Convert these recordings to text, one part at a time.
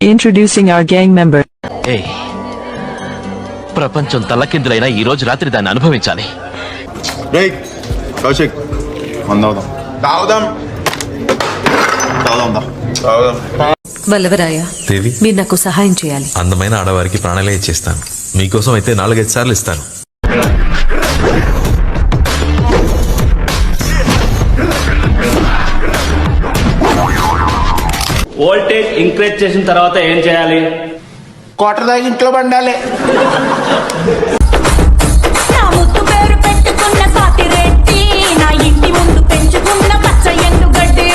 Introducing our gang member. ఏయ్, ప్రపంచం తల్లకిందులైనా ఈ రోజు రాత్రి దాన్ని అనుభవించాలి. రేయ్ కౌశిక్ మందవుదాం వల్లవరాయ దేవి, మీరు నాకు సహాయం చేయాలి. అందమైన ఆడవారికి ప్రాణాలే ఇచ్చేస్తాను. మీకోసం అయితే 4-5 సార్లు ఇస్తాను. వోల్టేజ్ ఇంక్రీజ్ చేసిన తర్వాత ఏం చేయాలి? క్వార్టర్ దాకా ఇంట్లో పండాలి. నా ముద్దు పేరు పెట్టుకున్న సాతిరెడ్డి, నా ఇంటి ముందు పెంచుకున్న పచ్చ ఎండుగడ్డి.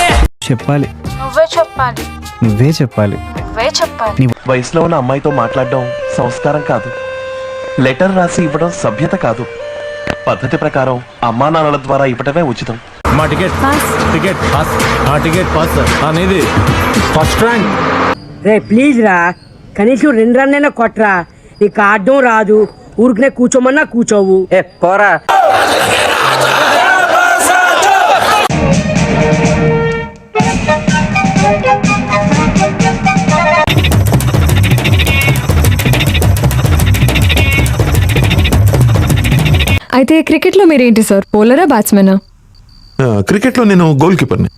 చెప్పాలి, నువ్వే చెప్పాలి, నువ్వే చెప్పాలి. నువ్వే చెప్పాలి. వయసులో ఉన్న అమ్మాయితో మాట్లాడడం సంస్కారం కాదు, లెటర్ రాసి ఇవ్వడం సభ్యత కాదు. పద్ధతి ప్రకారం అమ్మా నాన్నల ద్వారా ఇవ్వటమే ఉచితం. మా ticket ticket pass, ticket pass అనేది ఫస్ట్ ర్యాంక్. రే ప్లీజ్ రా, కనీసం 2 రన్నైనా కొట్రా. నీకు ఆడడం రాదు, ఊరికనే కూర్చోమన్నా కూర్చోవు. పోరా. అయితే క్రికెట్లో మీరేంటి సార్, బౌలరా బ్యాట్స్మెనా? క్రికెట్లో నేను గోల్ కీపర్ని.